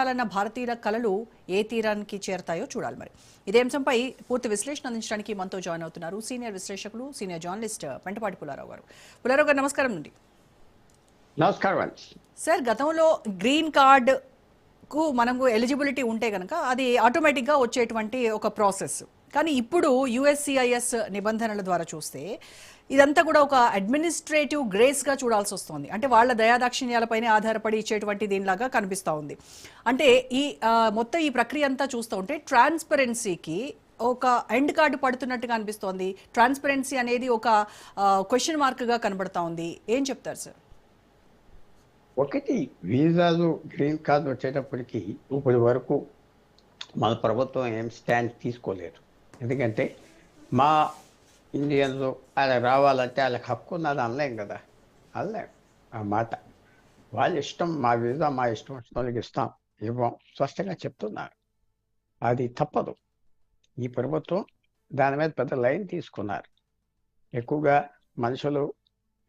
అన్న భారతీయుల కళలు ఏ తీరానికి చేరతాయో చూడాలి. మరి ఇదే అంశంపై పూర్తి విశ్లేషణ అందించడానికి మనతో జాయిన్ అవుతున్నారు సీనియర్ విశ్లేషకులు, సీనియర్ జర్నలిస్ట్ పెంటపాటి పుల్లారావు గారు. పుల్లారావు గారు, నమస్కారం అండి. నమస్కారం సార్, గతంలో గ్రీన్ కార్డ్ కు మనకు ఎలిజిబిలిటీ ఉంటే కనుక అది ఆటోమేటిక్గా వచ్చేటువంటి ఒక ప్రాసెస్. కానీ ఇప్పుడు యుఎస్సిఐఎస్ నిబంధనల ద్వారా చూస్తే ఇదంతా కూడా ఒక అడ్మినిస్ట్రేటివ్ గ్రేస్గా చూడాల్సి వస్తుంది. అంటే వాళ్ళ దయాదాక్షిణ్యాలపైనే ఆధారపడి ఇచ్చేటువంటి దీనిలాగా కనిపిస్తూ ఉంది. అంటే మొత్తం ఈ ప్రక్రియ అంతా చూస్తూ ఉంటే ట్రాన్స్పరెన్సీకి ఒక ఎండ్ కార్డు పడుతున్నట్టుగా అనిపిస్తోంది. ట్రాన్స్పరెన్సీ అనేది ఒక క్వశ్చన్ మార్క్గా కనబడతా ఉంది. ఏం చెప్తారు సార్? ఒకటి, వీసాలు గ్రీన్ కార్డు వచ్చేటప్పటికి ఇప్పటి వరకు మన ప్రభుత్వం ఏం స్టాండ్ తీసుకోలేదు. ఎందుకంటే మా ఇండియన్లు అలా రావాలంటే వాళ్ళకి హక్కు ఉన్నది అనలేం కదా, అనలేం ఆ మాట. వాళ్ళ ఇష్టం, మా వీసా మా ఇష్టం వచ్చిన వాళ్ళకి ఇస్తాం, ఇవ్వం, స్పష్టంగా చెప్తున్నారు. అది తప్పదు. ఈ ప్రభుత్వం దాని మీద పెద్ద లైన్ తీసుకున్నారు. ఎక్కువగా మనుషులు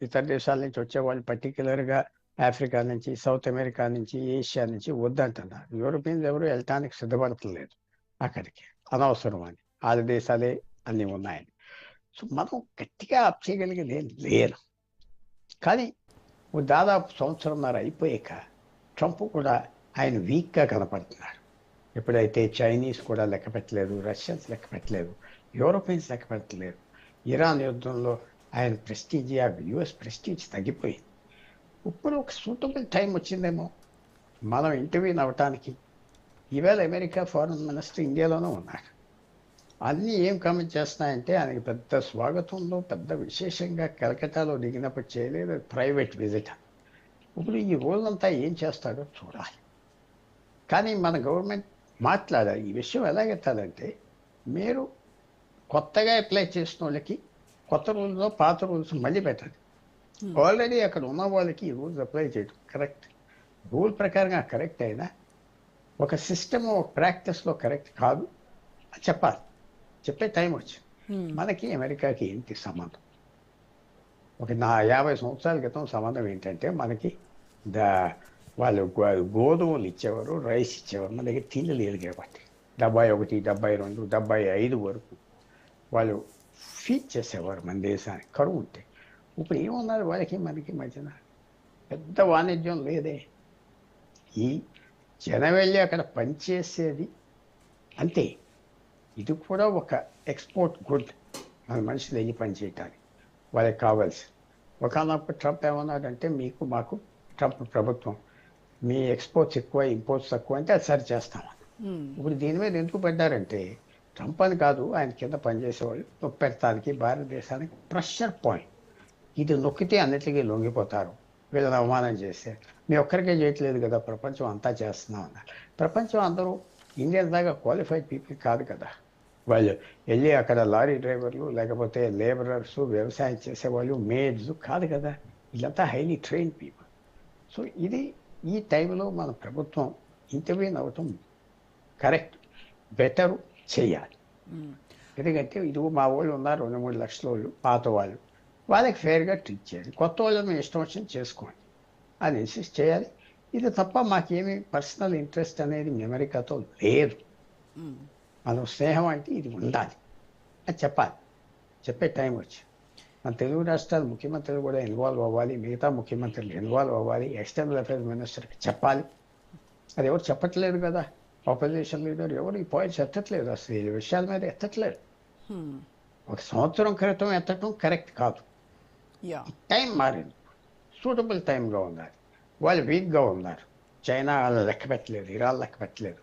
ఇతర దేశాల నుంచి వచ్చేవాళ్ళు, పర్టికులర్గా ఆఫ్రికా నుంచి, సౌత్ అమెరికా నుంచి, ఏషియా నుంచి వద్దంటున్నారు. యూరోపియన్స్ ఎవరు వెళ్ళటానికి సిద్ధపడతలేదు అక్కడికి, అనవసరం అని. వాళ్ళ దేశాలే అన్నీ ఉన్నాయని. సో మనం గట్టిగా అప్ చేయగలిగేది ఏం లేదు. కానీ దాదాపు సంవత్సరంన్నర అయిపోయాక ట్రంప్ కూడా ఆయన వీక్గా కనపడుతున్నాడు. ఎప్పుడైతే చైనీస్ కూడా లెక్క పెట్టలేదు, రష్యన్స్ లెక్క పెట్టలేదు, యూరోపియన్స్ లెక్క పెట్టలేదు, ఇరాన్ యుద్ధంలో ఆయన ప్రెస్టీజ్, యుఎస్ ప్రెస్టీజ్ తగ్గిపోయింది. ఇప్పుడు ఒక సూటబుల్ టైం వచ్చిందేమో మనం ఇంటర్వ్యూన్ అవ్వటానికి. ఈవేళ అమెరికా ఫారెన్ మినిస్టర్ ఇండియాలోనే ఉన్నాడు. అన్నీ ఏం కామెంట్ చేస్తున్నాయంటే ఆయనకి పెద్ద స్వాగతంలో పెద్ద విశేషంగా కలకత్తాలో దిగినప్పుడు చేయలేదు, ప్రైవేట్ విజిట్. ఇప్పుడు ఈ రోజంతా ఏం చేస్తాడో చూడాలి. కానీ మన గవర్నమెంట్ మాట్లాడాలి. ఈ విషయం ఎలాగెత్తాలంటే, మీరు కొత్తగా అప్లై చేసిన వాళ్ళకి కొత్త రూల్స్లో పాత రూల్స్ మళ్ళీ పెట్టాలి. ఆల్రెడీ అక్కడ ఉన్న వాళ్ళకి ఈ రూల్స్ అప్లై చేయడం కరెక్ట్, రూల్ ప్రకారంగా కరెక్ట్ అయినా ఒక సిస్టమ్, ఒక ప్రాక్టీస్లో కరెక్ట్ కాదు అని చెప్పాలి. చెప్పే టైం వచ్చింది. మనకి అమెరికాకి ఏంటి సంబంధం? ఒక 50 సంవత్సరాల క్రితం సంబంధం ఏంటంటే, మనకి వాళ్ళు గోధుమలు ఇచ్చేవారు, రైస్ ఇచ్చేవారు, మన దగ్గర తిండి లేదు కాబట్టి 71, 72, 75 వరకు వాళ్ళు ఫీడ్ చేసేవారు మన దేశానికి కరువు ఉంటే. ఇప్పుడు ఏమన్నారు వాళ్ళకి మనకి మధ్యన? పెద్ద వాణిజ్యం లేదే. ఈ జనం వెళ్ళి అక్కడ పనిచేసేది అంతే. ఇది కూడా ఒక ఎక్స్పోర్ట్ గుడ్, మన మనుషులు వెళ్ళి పని చేయటానికి వాళ్ళకి కావాల్సి. ఒకనప్పుడు ట్రంప్ ఏమన్నాడంటే, మీకు మాకు ట్రంప్ ప్రభుత్వం మీ ఎక్స్పోర్ట్స్ ఎక్కువ, ఇంపోర్ట్స్ తక్కువ అంటే అది సరి చేస్తామని. ఇప్పుడు దీని మీద ఎందుకు పడ్డారంటే, ట్రంప్ అని కాదు, ఆయన కింద పనిచేసేవాళ్ళు నొప్పెడతానికి భారతదేశానికి ప్రెషర్ పాయింట్. ఇది నొక్కితే అన్నిటికీ లొంగిపోతారు, వీళ్ళని అవమానం చేస్తే. మీ ఒక్కరికే చేయట్లేదు కదా, ప్రపంచం అంతా చేస్తున్నాం అన్నారు. ప్రపంచం అందరూ ఇండియన్ దాకా క్వాలిఫైడ్ పీపుల్ కాదు కదా. వాళ్ళు వెళ్ళి అక్కడ లారీ డ్రైవర్లు, లేకపోతే లేబరర్స్, వ్యవసాయం చేసేవాళ్ళు, మేడ్స్ కాదు కదా. వీళ్ళంతా హైలీ ట్రైన్డ్ పీపుల్. సో ఇది ఈ టైంలో మన ప్రభుత్వం ఇంటర్వ్యూన్ అవ్వటం కరెక్ట్, బెటర్ చేయాలి. ఎందుకంటే ఇది మా వాళ్ళు ఉన్నారు 2-3 లక్షల వాళ్ళు, పాత వాళ్ళు, వాళ్ళకి ఫేర్గా ట్రీట్ చేయాలి. కొత్త వాళ్ళని ఇష్టం వచ్చింది చేసుకోండి అని ఇన్సిస్ట్ చేయాలి. ఇది తప్ప మాకేమీ పర్సనల్ ఇంట్రెస్ట్ అనేది అమెరికాతో లేదు. మనం స్నేహం అంటే ఇది ఉండాలి అని చెప్పాలి. చెప్పే టైం వచ్చి మన తెలుగు రాష్ట్రాల ముఖ్యమంత్రులు కూడా ఇన్వాల్వ్ అవ్వాలి, మిగతా ముఖ్యమంత్రులు ఇన్వాల్వ్ అవ్వాలి, ఎక్స్టర్నల్ అఫైర్స్ మినిస్టర్కి చెప్పాలి. అది ఎవరు చెప్పట్లేదు కదా. ఆపోజిషన్ లీడర్ ఎవరు ఈ పాయింట్స్ ఎత్తట్లేదు, అసలు ఈ విషయాల మీద ఎత్తట్లేదు. ఒక సంవత్సరం క్రితం ఎత్తటం కరెక్ట్ కాదు. టైం మారింది, సూటబుల్ టైంగా ఉన్నారు. వాళ్ళు వీక్గా ఉన్నారు. చైనా వాళ్ళు లెక్క పెట్టలేదు, ఇరాన్ లెక్క పెట్టలేదు,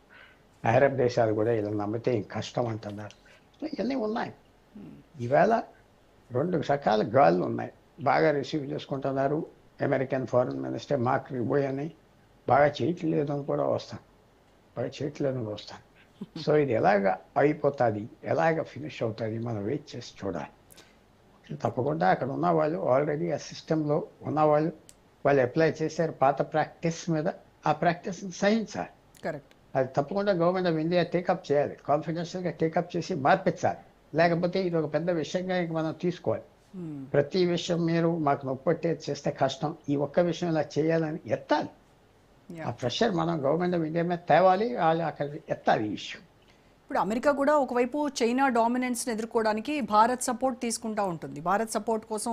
అరబ్ దేశాలు కూడా ఇలా నమ్మితే ఇంక కష్టం అంటున్నారు. ఇవన్నీ ఉన్నాయి. ఈవేళ 2 రకాల గాళ్ళు ఉన్నాయి. బాగా రిసీవ్ చేసుకుంటున్నారు. American foreign minister mark Rubio అని బాగా చేయట్లేదు అని కూడా వస్తాను, బాగా చేయట్లేదు అని వస్తాను. సో ఇది ఎలాగ అయిపోతుంది, ఎలాగ ఫినిష్ అవుతుంది, మనం వెయిట్ చేసి చూడాలి. తప్పకుండా అక్కడ ఉన్న వాళ్ళు ఆల్రెడీ ఆ సిస్టంలో ఉన్నవాళ్ళు, వాళ్ళు అప్లై చేశారు పాత ప్రాక్టీస్ మీద. ఆ ప్రాక్టీస్ని సహించాలి. కరెక్ట్. అది తప్పకుండా గవర్నమెంట్ ఆఫ్ ఇండియా టేకప్ చేయాలి, కాన్ఫిడెన్షియల్గా టేకప్ చేసి మార్పించాలి. లేకపోతే ఇది ఒక పెద్ద విషయంగా ఇంక మనం తీసుకోవాలి. ప్రతి విషయం మీరు మాకు నొప్పి చేస్తే కష్టం, ఈ ఒక్క విషయం ఇలా చేయాలని ఎత్తాలి. ఆ ప్రెషర్ మనం గవర్నమెంట్ ఆఫ్ ఇండియా మీద తేవాలి, వాళ్ళు అక్కడ ఎత్తాలి ఈ ఇష్యూ. ఇప్పుడు అమెరికా కూడా ఒకవైపు చైనా డామినెన్స్ని ఎదుర్కోవడానికి భారత్ సపోర్ట్ తీసుకుంటా ఉంటుంది, భారత్ సపోర్ట్ కోసం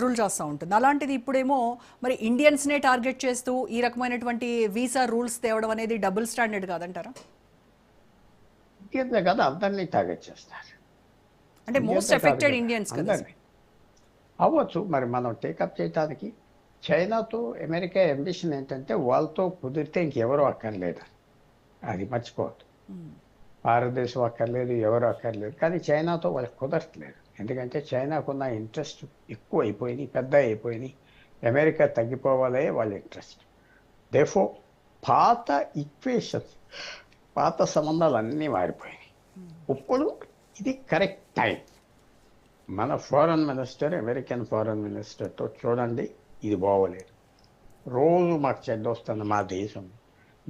రూల్ చేస్తూ ఉంటుంది. అలాంటిది ఇప్పుడేమో మరి ఇండియన్స్నే టార్గెట్ చేస్తూ ఈ రకమైనటువంటి వీసా రూల్స్ తేవడం అనేది డబుల్ స్టాండర్డ్ కాదంటారా? ఇండియన్లే కదా అందరినీ టార్గెట్ చేస్తారు. అంటే మోస్ట్ ఎఫెక్టెడ్ ఇండియన్స్ కదా. అందరినీ అవ్వచ్చు. మరి మనం టేకప్ చేయడానికి చైనాతో అమెరికా అంబిషన్ ఏంటంటే వాళ్ళతో కుదిరితే ఇంకెవరూ అక్కర్లేదు, అది మర్చిపోవద్దు. భారతదేశం అక్కర్లేదు, ఎవరు అక్కర్లేదు. కానీ చైనాతో వాళ్ళకి కుదరట్లేదు. ఎందుకంటే చైనాకున్న ఇంట్రెస్ట్ ఎక్కువ అయిపోయినాయి, పెద్ద అయిపోయినాయి. అమెరికా తగ్గిపోవాలే వాళ్ళ ఇంట్రెస్ట్. దేఫో పాత ఈక్వేషన్స్, పాత సంబంధాలు అన్నీ మారిపోయినాయి. ఇప్పుడు ఇది కరెక్ట్ టైం. మన ఫారెన్ మినిస్టర్ అమెరికన్ ఫారెన్ మినిస్టర్తో చూడండి, ఇది బాగోలేదు, రోజు మాకు చెడ్డ వస్తుంది మా దేశం,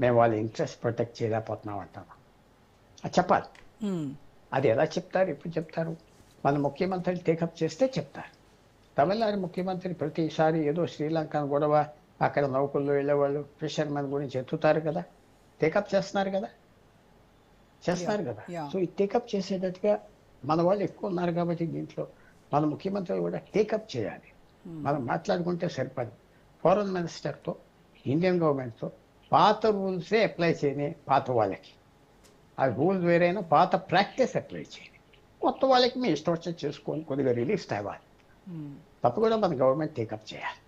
మేము వాళ్ళ ఇంట్రెస్ట్ ప్రొటెక్ట్ చేయలేకపోతున్నాం అంటాను. అది చెప్పాలి. అది ఎలా చెప్తారు, ఎప్పుడు చెప్తారు? మన ముఖ్యమంత్రి టేకప్ చేస్తే చెప్తారు. తమిళనాడు ముఖ్యమంత్రి ప్రతిసారి ఏదో శ్రీలంక గొడవ, అక్కడ నౌకల్లో వెళ్ళేవాళ్ళు ఫిషర్మెన్ గురించి ఎత్తుతారు కదా, టేకప్ చేస్తున్నారు కదా. సో ఈ టేకప్ చేసేటట్టుగా మన వాళ్ళు ఎక్కువ ఉన్నారు కాబట్టి దీంట్లో మన ముఖ్యమంత్రి కూడా టేకప్ చేయాలి. మనం మాట్లాడుకుంటే సరిపడి ఫారెన్ మినిస్టర్తో, ఇండియన్ గవర్నమెంట్తో పాత రూల్సే అప్లై చేయని, పాత వాళ్ళకి ఆ రూల్స్ వేరైనా పాత ప్రాక్టీస్ అప్లై చేయండి. కొత్త వాళ్ళకి మీ ఇష్టం వచ్చి చేసుకొని కొద్దిగా రిలీఫ్ తేవాలి. తప్పకుండా మన గవర్నమెంట్ టేకప్ చేయాలి.